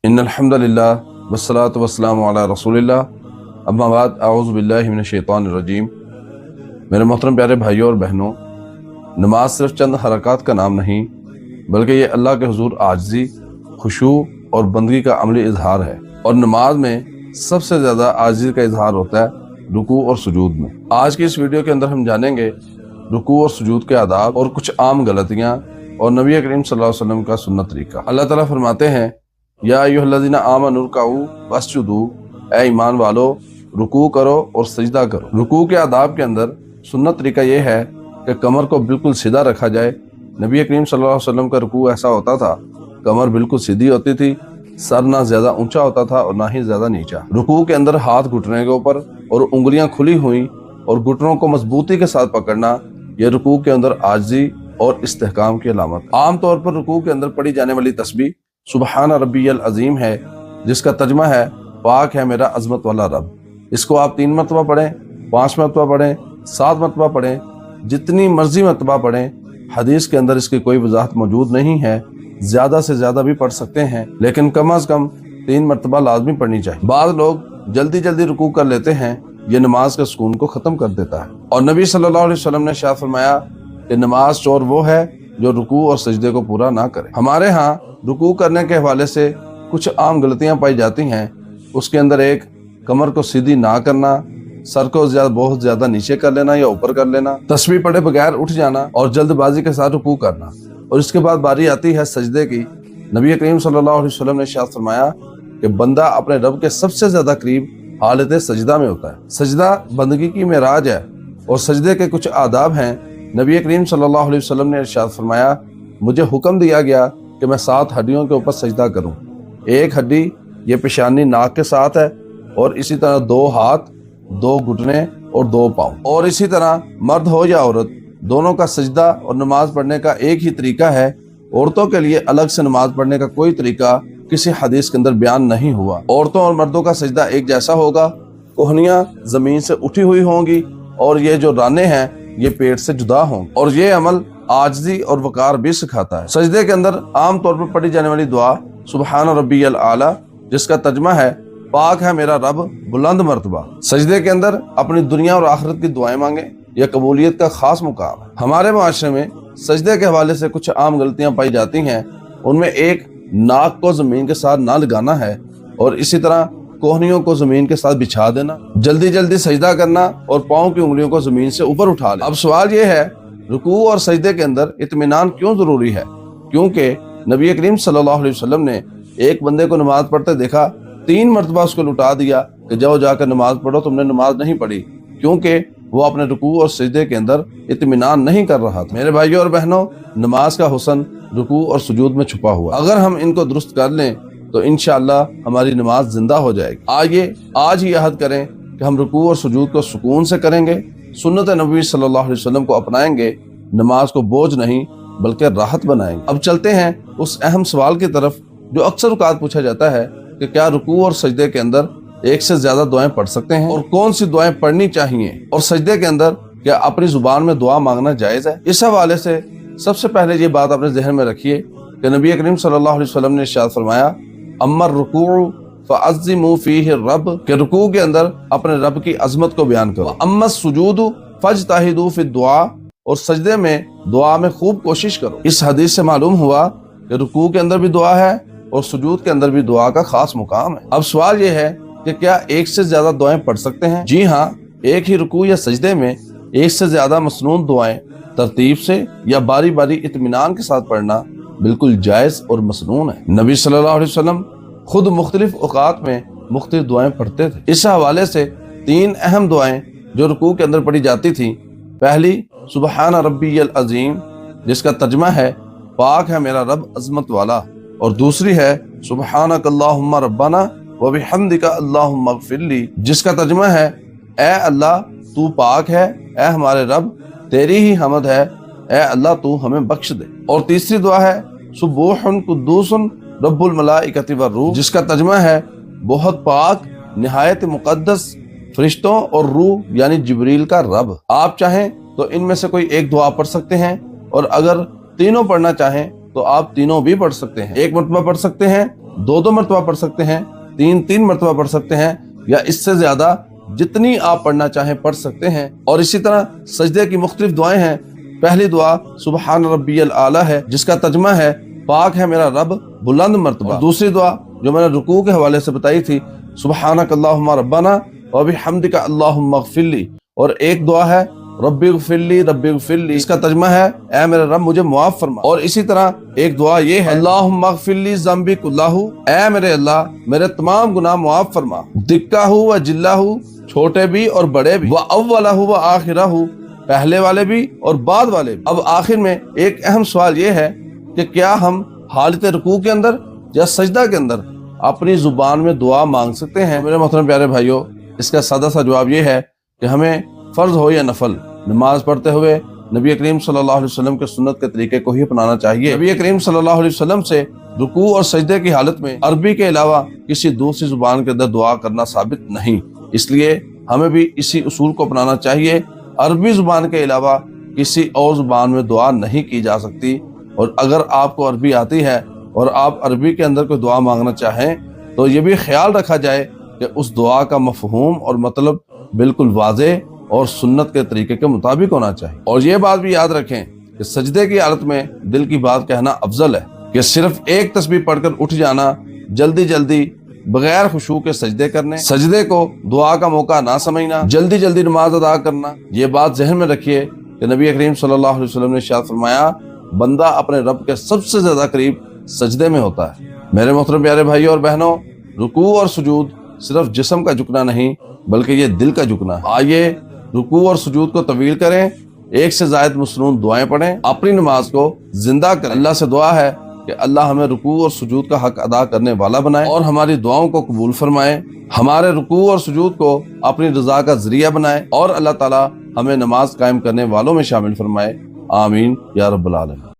इन अल्हम्दुलिल्लाह वस्सलातु वस्सलामु अला रसूलिल्लाह अम्मा बाद अऊज़ु बिल्लाहि मिनश शैतानिर रजीम। मेरे मोहतरम प्यारे भाइयों और बहनों, नमाज सिर्फ चंद हरकत का नाम नहीं बल्कि ये अल्लाह के हुजूर आजिज़ी, खुशू और बंदगी का अमली इजहार है। और नमाज में सबसे ज़्यादा आजिज़ी का इजहार होता है रुकू और सुजूद में। आज की इस वीडियो के अंदर हम जानेंगे रुकू और सुजूद के आदाब और कुछ आम गलतियाँ और नबी करीम सल्लल्लाहु अलैहि वसल्लम का सुन्नत तरीका। अल्लाह ताला फरमाते हैं, या अय्युहल्लज़ीना आमनू रुकऊ वस्जुदू, ऐ ईमान वालो रुकू करो और सजदा करो। रुकू के आदाब के अंदर सुन्नत तरीका ये है कि कमर को बिल्कुल सीधा रखा जाए। नबी करीम सल्लल्लाहु अलैहि वसल्लम का रुकू ऐसा होता था, कमर बिल्कुल सीधी होती थी, सर ना ज्यादा ऊंचा होता था और ना ही ज्यादा नीचा। रुकू के अंदर हाथ घुटने के ऊपर और उंगलियां खुली हुई और घुटनों को मजबूती के साथ पकड़ना, यह रुकू के अंदर आजिज़ी और इस्तेहकाम की अलामत। आम तौर पर रुकू के अंदर पढ़ी जाने वाली तस्बीह सुबहान रब्बियल अजीम है, जिसका तर्जुमा है पाक है मेरा अजमत वाला रब। इसको आप 3 मरतबा पढ़ें, 5 मरतबा पढ़ें, 7 मरतबा पढ़ें, जितनी मर्जी मरतबा पढ़ें। हदीस के अंदर इसकी कोई वजाहत मौजूद नहीं है, ज्यादा से ज्यादा भी पढ़ सकते हैं, लेकिन कम अज कम 3 मरतबा लाजमी पढ़नी चाहिए। बाद लोग जल्दी जल्दी रुकू कर लेते हैं, ये नमाज के सुकून को खत्म कर देता है। और नबी सल्लल्लाहु अलैहि वसल्लम ने इरशाद फरमाया कि नमाज चोर वो है जो रुकू और सजदे को पूरा ना करे। हमारे यहाँ रुकू करने के हवाले से कुछ आम गलतियां पाई जाती हैं। उसके अंदर एक, कमर को सीधी ना करना, सर को बहुत ज्यादा नीचे कर लेना या ऊपर कर लेना, तस्बीह पढ़े बगैर उठ जाना और जल्दबाजी के साथ रुकू करना। और इसके बाद बारी आती है सजदे की। नबी करीम सल्लल्लाहु अलैहि वसल्लम ने इरशाद फरमाया कि बंदा अपने रब के सबसे ज्यादा करीब हालत सजदा में होता है। सजदा बंदगी की मेराज है और सजदे के कुछ आदाब हैं। नबी करीम सल्लल्लाहु अलैहि वसल्लम ने इरशाद फरमाया, मुझे हुक्म दिया गया कि मैं 7 हड्डियों के ऊपर सजदा करूं। एक हड्डी ये पेशानी नाक के साथ है, और इसी तरह 2 हाथ, 2 घुटने और 2 पाँव। और इसी तरह मर्द हो या औरत, दोनों का सजदा और नमाज पढ़ने का एक ही तरीका है। औरतों के लिए अलग से नमाज पढ़ने का कोई तरीका किसी हदीस के अंदर बयान नहीं हुआ। औरतों और मर्दों का सजदा एक जैसा होगा, कोहनियां जमीन से उठी हुई होंगी और ये जो राने हैं ये पेट से जुदा होंगे। और ये अमल आजिज़ी और वकार भी सिखाता है। सजदे के अंदर आम तौर पर पढ़ी जाने वाली दुआ सुबहान रब्बियल आला, जिसका तर्जुमा है पाक है मेरा रब बुलंद मर्तबा। सजदे के अंदर अपनी दुनिया और आखिरत की दुआएं मांगे, यह कबूलियत का खास मुकाम है। हमारे माशरे में सजदे के हवाले से कुछ आम गलतियां पाई जाती हैं। उनमें एक, नाक को जमीन के साथ ना लगाना है, और इसी तरह कोहनियों को जमीन के साथ बिछा देना, जल्दी जल्दी सजदा करना और पाँव की उंगलियों को जमीन से ऊपर उठा लेना। अब सवाल ये है, रुकू और सजदे के अंदर इत्मीनान क्यों जरूरी है? क्योंकि नबी करीम सल्लल्लाहु अलैहि वसल्लम ने एक बंदे को नमाज पढ़ते देखा, 3 मरतबा उसको लुटा दिया कि जाओ जाकर नमाज पढ़ो, तुमने नमाज नहीं पढ़ी, क्योंकि वो अपने रुकू और सजदे के अंदर इत्मीनान नहीं कर रहा था। मेरे भाइयों और बहनों, नमाज का हुस्न रुकू और सुजूद में छुपा हुआ। अगर हम इनको दुरुस्त कर लें तो इंशाअल्लाह हमारी नमाज जिंदा हो जाएगी। आइए आज ही अहद करें कि हम रुकू और सुजूद को सुकून से करेंगे, सुन्नत नबी सल्लल्लाहु अलैहि वसल्लम को अपनाएंगे, नमाज को बोझ नहीं बल्कि राहत बनाएंगे। अब चलते हैं उस अहम सवाल की तरफ जो अक्सर औकात पूछा जाता है कि क्या रुकू और सजदे के अंदर एक से ज्यादा दुआएं पढ़ सकते हैं और कौन सी दुआएं पढ़नी चाहिए, और सजदे के अंदर क्या अपनी जुबान में दुआ मांगना जायज है? इस हवाले से सबसे पहले ये बात अपने जहन में रखिए कि नबी करीम सल्लल्लाहु अलैहि वसल्लम ने इरशाद फरमाया, अम्मर रुकू फअज़्ज़िमू फ़ीहि रब, के रुकू के अंदर अपने रब की अजमत को बयान करो। अम्मा सुजूदु फज्तहिदू फ़ी दुआ, और सजदे में दुआ में खूब कोशिश करो। इस हदीस से मालूम हुआ कि रुकू के अंदर भी दुआ है और सुजूद के अंदर भी दुआ का खास मुकाम है। अब सवाल ये है कि क्या एक से ज्यादा दुआएं पढ़ सकते हैं? जी हाँ, एक ही रुकू या सजदे में एक से ज्यादा मसनून दुआएं तरतीब से या बारी बारी इत्मीनान के साथ पढ़ना बिल्कुल जायज और मसनून है। नबी सल्लल्लाहु अलैहि वसल्लम खुद मुख्तलिफ औकात में मुख्तलिफ दुआएं पढ़ते थे। इस हवाले से 3 अहम दुआएं जो रुकू के अंदर पढ़ी जाती थी। पहली, सुबहान रब्बियल अजीम, जिसका तर्जुमा है पाक है मेरा रब अजमत वाला, और दूसरी है सुबहानक अल्लाहुम्मा रब्बाना व बिहम्दिका अल्लाहुम्मा इग़फिरली, जिसका तर्जुमा है ए अल्लाह तू पाक है, ए हमारे रब तेरी ही हमद है, ए अल्लाह तू हमें बख्श दे। और तीसरी दुआ है सुबूहुन कुद्दूसुन रब्बुल मलाइकति व रूह, जिसका तर्जुमा है बहुत पाक, निहायत मुक़द्दस, फरिश्तों और रूह यानी जिब्रील का रब। आप चाहें तो इनमें से कोई एक दुआ पढ़ सकते हैं, और अगर तीनों पढ़ना चाहें तो आप तीनों भी पढ़ सकते हैं। 1 मरतबा पढ़ सकते हैं, 2 مرتبہ پڑھ سکتے ہیں، 3 مرتبہ پڑھ سکتے ہیں، یا اس سے زیادہ جتنی آپ پڑھنا چاہیں پڑھ سکتے ہیں۔ اور اسی طرح سجدے کی مختلف دعائیں ہیں۔ پہلی دعا سبحان ربی الاعلیٰ ہے، جس کا ترجمہ ہے پاک ہے میرا رب بلند مرتبہ۔ اور دوسری دعا جو میں نے رکوع کے حوالے سے بتائی تھی، سبحانک اللہم ربنا وبحمدک اللہم اغفر لی۔ اور ایک دعا ہے ربی اغفر لی ربی اغفر لی، اس کا ترجمہ ہے اے میرے رب مجھے معاف فرما۔ اور اسی طرح ایک دعا یہ ہے اللہم اغفر لی ذنبی کلہ، اے میرے اللہ میرے تمام گناہ معاف فرما، دکہ و جلہ، چھوٹے بھی اور بڑے بھی، و اولہ و آخرہ، پہلے والے بھی اور بعد والے بھی۔ اب آخر میں ایک اہم سوال یہ ہے کہ کیا ہم حالت رکوع کے اندر یا سجدہ کے اندر اپنی زبان میں دعا مانگ سکتے ہیں؟ میرے محترم پیارے بھائیوں، اس کا سادہ سا جواب یہ ہے کہ ہمیں فرض ہو یا نفل، نماز پڑھتے ہوئے نبی کریم صلی اللہ علیہ وسلم کے سنت کے طریقے کو ہی اپنانا چاہیے۔ نبی کریم صلی اللہ علیہ وسلم سے رکوع اور سجدے کی حالت میں عربی کے علاوہ کسی دوسری زبان کے اندر دعا کرنا ثابت نہیں، اس لیے ہمیں بھی اسی اصول کو اپنانا چاہیے۔ عربی زبان کے علاوہ کسی اور زبان میں دعا نہیں کی جا سکتی، اور اگر آپ کو عربی آتی ہے اور آپ عربی کے اندر کوئی دعا مانگنا چاہیں تو یہ بھی خیال رکھا جائے کہ اس دعا کا مفہوم اور مطلب بالکل واضح اور سنت کے طریقے کے مطابق ہونا چاہیے۔ اور یہ بات بھی یاد رکھیں کہ سجدے کی حالت میں دل کی بات کہنا افضل ہے، کہ صرف ایک تسبیح پڑھ کر اٹھ جانا، جلدی بغیر خشوع کے سجدے کرنے، سجدے کو دعا کا موقع نہ سمجھنا، جلدی نماز ادا کرنا۔ یہ بات ذہن میں رکھیے کہ نبی کریم صلی اللہ علیہ وسلم نے ارشاد فرمایا بندہ اپنے رب کے سب سے زیادہ قریب سجدے میں ہوتا ہے۔ میرے محترم پیارے بھائیوں اور بہنوں، رکوع اور سجود صرف جسم کا جھکنا نہیں بلکہ یہ دل کا جھکنا ہے۔ آئیے رکوع اور سجود کو طویل کریں، ایک سے زائد مسنون دعائیں پڑھیں، اپنی نماز کو زندہ کریں۔ اللہ سے دعا ہے کہ اللہ ہمیں رکوع اور سجود کا حق ادا کرنے والا بنائے اور ہماری دعاؤں کو قبول فرمائے، ہمارے رکوع اور سجود کو اپنی رضا کا ذریعہ بنائے، اور اللہ تعالی ہمیں نماز قائم کرنے والوں میں شامل فرمائے۔ آمین یا رب العالمین۔